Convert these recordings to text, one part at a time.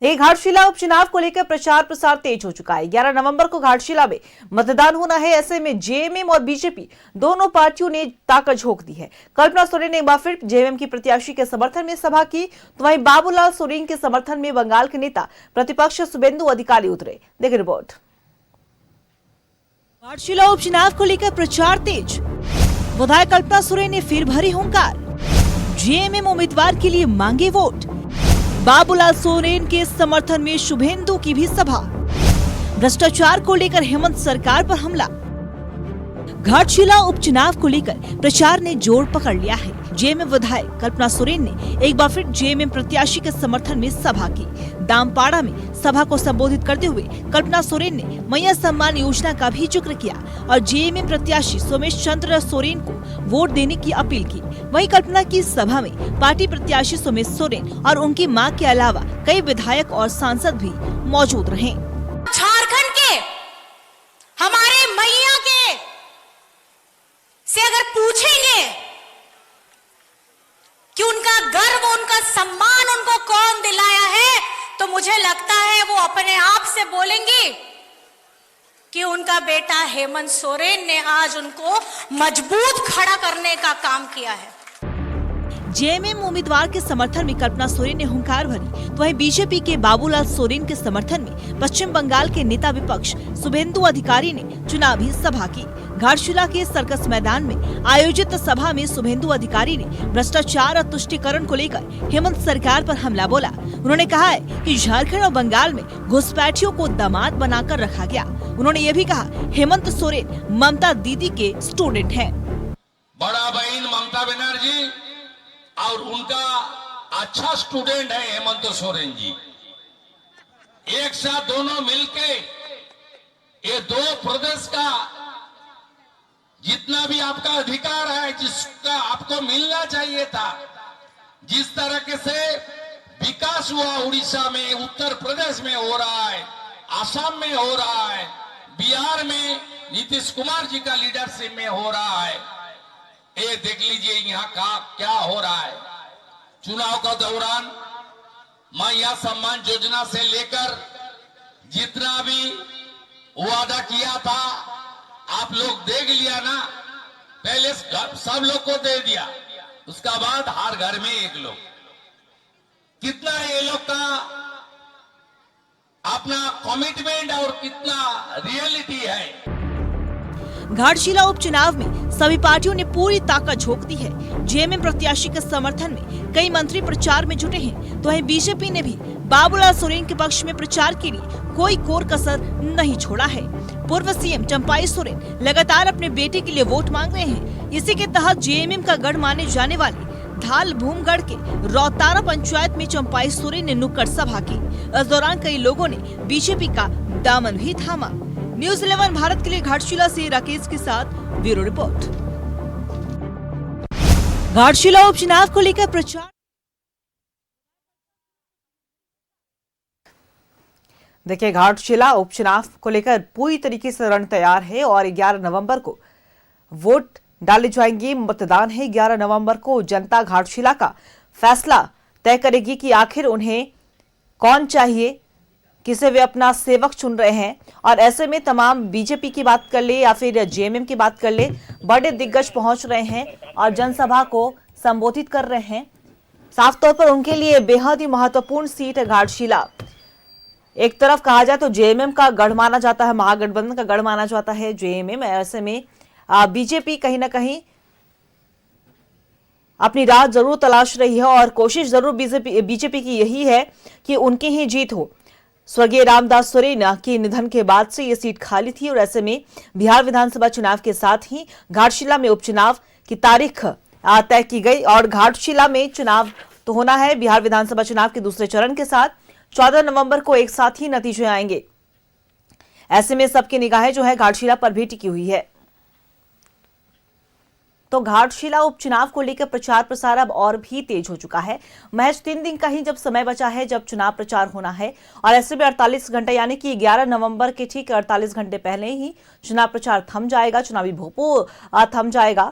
घाटशिला उपचुनाव को लेकर प्रचार प्रसार तेज हो चुका है। 11 नवंबर को घाटशिला में मतदान होना है। ऐसे में जेएमएम और बीजेपी दोनों पार्टियों ने ताकत झोंक दी है। कल्पना सोरेन ने एक बार फिर जेएमएम की प्रत्याशी के समर्थन में सभा की, तो वहीं बाबूलाल सोरेन के समर्थन में बंगाल के नेता प्रतिपक्ष शुभेंदु अधिकारी उतरे। देखिए रिपोर्ट। घाटशिला उपचुनाव को लेकर प्रचार तेज। विधायक कल्पना सोरेन ने फिर भरी हुंकार। जेएमएम उम्मीदवार के लिए मांगे वोट। बाबूलाल सोरेन के समर्थन में शुभेंदु की भी सभा। भ्रष्टाचार को लेकर हेमंत सरकार पर हमला। घाटशिला उपचुनाव को लेकर प्रचार ने जोर पकड़ लिया है। जेएमएम विधायक कल्पना सोरेन ने एक बार फिर जेएमएम प्रत्याशी के समर्थन में सभा की। दामपाड़ा में सभा को संबोधित करते हुए कल्पना सोरेन ने मैया सम्मान योजना का भी जिक्र किया और जेएमएम प्रत्याशी सोमेश चंद्र सोरेन को वोट देने की अपील की। वहीं कल्पना की सभा में पार्टी प्रत्याशी सोमेश सोरेन और उनकी मां के अलावा कई विधायक और सांसद भी मौजूद रहे। झारखंड के हमारे मैया के से अगर पूछेंगे कि उनका गर्व, उनका सम्मान उनको कौन दिलाया है, तो मुझे लगता है वो अपने आप से बोलेंगी कि उनका बेटा हेमंत सोरेन ने आज उनको मजबूत खड़ा करने का काम किया है। जेएमएम उम्मीदवार के समर्थन में कल्पना सोरेन ने हुंकार भरी, तो वहीं बीजेपी के बाबूलाल सोरेन के समर्थन में पश्चिम बंगाल के नेता विपक्ष शुभेंदु अधिकारी ने चुनावी सभा की। घाटशिला के सर्कस मैदान में आयोजित सभा में शुभेंदु अधिकारी ने भ्रष्टाचार और तुष्टीकरण को लेकर हेमंत सरकार पर हमला बोला। उन्होंने कहा है कि झारखंड और बंगाल में घुसपैठियों को दामाद बनाकर रखा गया। उन्होंने ये भी कहा हेमंत सोरेन ममता दीदी के स्टूडेंट हैं। बड़ा बहन ममता बनर्जी और उनका अच्छा स्टूडेंट है हेमंत सोरेन जी। एक साथ दोनों मिलके ये दो प्रदेश का जितना भी आपका अधिकार है, जिसका आपको मिलना चाहिए था, जिस तरह से विकास हुआ उड़ीसा में, उत्तर प्रदेश में हो रहा है, आसाम में हो रहा है, बिहार में नीतीश कुमार जी का लीडरशिप में हो रहा है, ये देख लीजिए यहाँ का क्या हो रहा है। चुनाव का दौरान मैया सम्मान योजना से लेकर जितना भी वादा किया था आप लोग देख लिया ना। पहले सब लोग को दे दिया, उसका बाद हर घर में एक लोग। कितना ये लोग का अपना कमिटमेंट और कितना रियलिटी है। घाटशिला उपचुनाव में सभी पार्टियों ने पूरी ताकत झोंक दी है। जेएमएम प्रत्याशी के समर्थन में कई मंत्री प्रचार में जुटे हैं, तो वहीं बीजेपी ने भी बाबूलाल सोरेन के पक्ष में प्रचार के लिए कोई कोर कसर नहीं छोड़ा है। पूर्व सीएम चंपाई सोरेन लगातार अपने बेटे के लिए वोट मांग रहे हैं। इसी के तहत जेएमएम का गढ़ माने जाने वाले धाल भूमगढ़ के रौतारा पंचायत में चंपाई सोरेन ने नुक्कड़ सभा की। इस दौरान कई लोगों ने बीजेपी का दामन भी थामा। न्यूज़ 11 भारत के लिए घाटशिला से राकेश के साथ ब्यूरो रिपोर्ट। घाटशिला उपचुनाव को लेकर प्रचार। देखिए, घाटशिला उपचुनाव को लेकर पूरी तरीके से रण तैयार है और 11 नवंबर को वोट डाले जाएंगे। मतदान है 11 नवंबर को। जनता घाटशिला का फैसला तय करेगी कि आखिर उन्हें कौन चाहिए, किसे वे अपना सेवक चुन रहे हैं। और ऐसे में तमाम बीजेपी की बात कर ले या फिर जेएमएम की बात कर ले, बड़े दिग्गज पहुंच रहे हैं और जनसभा को संबोधित कर रहे हैं। साफ तौर पर उनके लिए बेहद ही महत्वपूर्ण सीट है घाटशिला। एक तरफ कहा जाए तो जेएमएम का गढ़ माना जाता है, महागठबंधन का गढ़ माना जाता है जेएमएम। ऐसे में बीजेपी कहीं ना कहीं अपनी राह जरूर तलाश रही है और कोशिश जरूर बीजेपी की यही है कि उनकी ही जीत हो। स्वर्गीय रामदास सोरेन के निधन के बाद से ये सीट खाली थी और ऐसे में बिहार विधानसभा चुनाव के साथ ही घाटशिला में उपचुनाव की तारीख तय की गई और घाटशिला में चुनाव तो होना है बिहार विधानसभा चुनाव के दूसरे चरण के साथ। 14 नवंबर को एक साथ ही नतीजे आएंगे। ऐसे में सबकी निगाहें जो है घाटशिला पर भी टिकी हुई है। तो घाटशिला उपचुनाव को लेकर प्रचार प्रसार अब और भी तेज हो चुका है। महज 3 दिन का ही जब समय बचा है जब चुनाव प्रचार होना है और ऐसे में 48 घंटे यानी कि 11 नवंबर के ठीक 48 घंटे पहले ही चुनाव प्रचार थम जाएगा, चुनावी भोंपू थम जाएगा।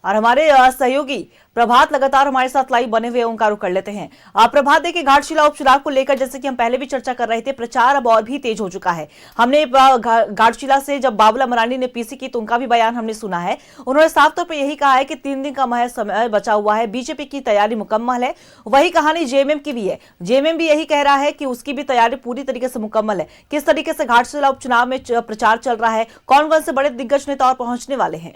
और हमारे सहयोगी प्रभात लगातार हमारे साथ लाइव बने हुए ओंकार कर लेते हैं। प्रभात, देखिए घाटशिला उपचुनाव को लेकर जैसे कि हम पहले भी चर्चा कर रहे थे, प्रचार अब और भी तेज हो चुका है। हमने घाटशिला से जब बाबूलाल मरांडी ने पीसी की तो उनका भी बयान हमने सुना है। उन्होंने साफ तौर पर यही कहा है कि 3 दिन का महज समय बचा हुआ है, बीजेपी की तैयारी मुकम्मल है। वही कहानी जेएमएम की भी है। जेएमएम भी यही कह रहा है कि उसकी भी तैयारी पूरी तरीके से मुकम्मल है। किस तरीके से घाटशिला उपचुनाव में प्रचार चल रहा है, कौन कौन से बड़े दिग्गज नेता और पहुंचने वाले हैं?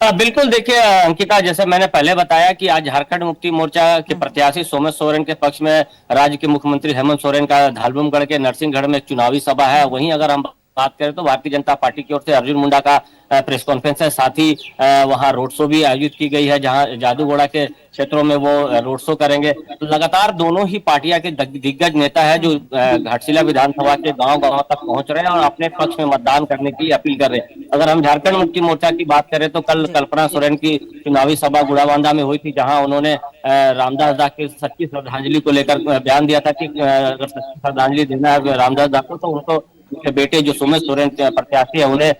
बिल्कुल, देखिए अंकिता, जैसे मैंने पहले बताया कि आज झारखंड मुक्ति मोर्चा के प्रत्याशी सोमेश सोरेन के पक्ष में राज्य के मुख्यमंत्री हेमंत सोरेन का धालबुमगढ़ के नरसिंहगढ़ में चुनावी सभा है। वहीं अगर हम बात करें तो भारतीय जनता पार्टी की ओर से अर्जुन मुंडा का प्रेस कॉन्फ्रेंस है, साथ ही वहां रोड शो भी आयोजित की गई है, जहां जादूगोड़ा के क्षेत्रों में वो रोड शो करेंगे। तो लगातार दोनों ही पार्टियां के दिग्गज नेता है जो घाटशिला विधानसभा के गांव-गांव तक पहुंच रहे हैं और अपने पक्ष में मतदान करने की अपील कर रहे हैं। अगर हम झारखंड मुक्ति मोर्चा की बात करें तो कल कल्पना सोरेन की चुनावी सभा गुड़ाबांधा में हुई थी, जहां उन्होंने रामदास दास की सच्ची श्रद्धांजलि को लेकर बयान दिया था कि अगर सच्ची श्रद्धांजलि देना है रामदास दास को तो उनको उनके बेटे जो सोमेश सोरेन प्रत्याशी है उन्हें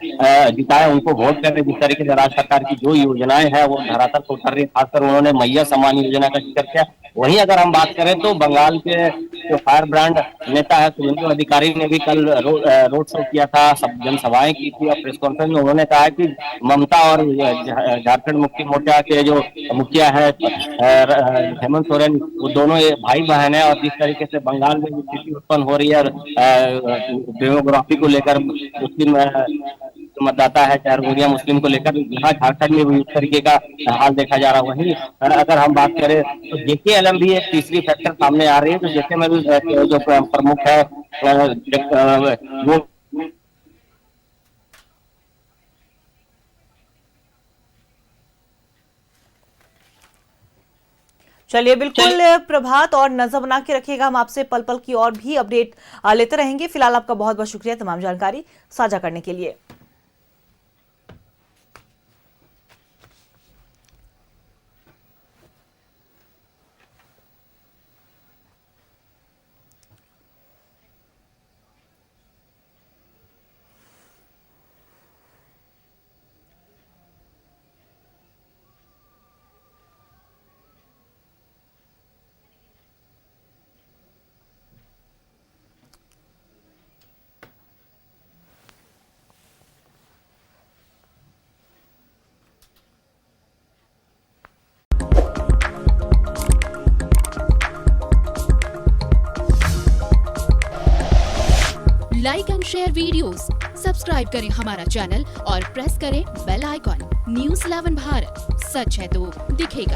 जिताया, उनको वोट करके। जिस तरीके से राज्य सरकार की जो योजनाएं हैं वो धरातल पर उतर रही, खासकर उन्होंने मैया सम्मान योजना का जिक्र किया। वहीं अगर हम बात करें तो बंगाल के जो फायर ब्रांड नेता है शुभेंदु अधिकारी ने भी कल रोड शो किया था, सब जनसभाएं की थी और प्रेस कॉन्फ्रेंस में उन्होंने कहा कि ममता और झारखंड मुक्ति मोर्चा के जो मुखिया है हेमंत सोरेन, वो दोनों भाई बहन है। और जिस तरीके से बंगाल में जो स्थिति उत्पन्न हो रही है डेमोग्राफी को लेकर, मुस्लिम मतदाता है चाहे रोहिंग्या मुस्लिम को लेकर, यहाँ झारखंड में भी इस तरीके का हाल देखा जा रहा है। वहीं अगर हम बात करें तो जेकेएलएम भी एक तीसरी फैक्टर सामने आ रही है, तो जेके में भी जो प्रमुख है वो चलिए, बिल्कुल प्रभात, और नजर बना के रखिएगा। हम आपसे पल पल की और भी अपडेट लेते रहेंगे। फिलहाल आपका बहुत बहुत शुक्रिया तमाम जानकारी साझा करने के लिए। Like and share videos, subscribe करें हमारा चैनल और प्रेस करें बेल आइकॉन। न्यूज़ 11 भारत, सच है तो दिखेगा।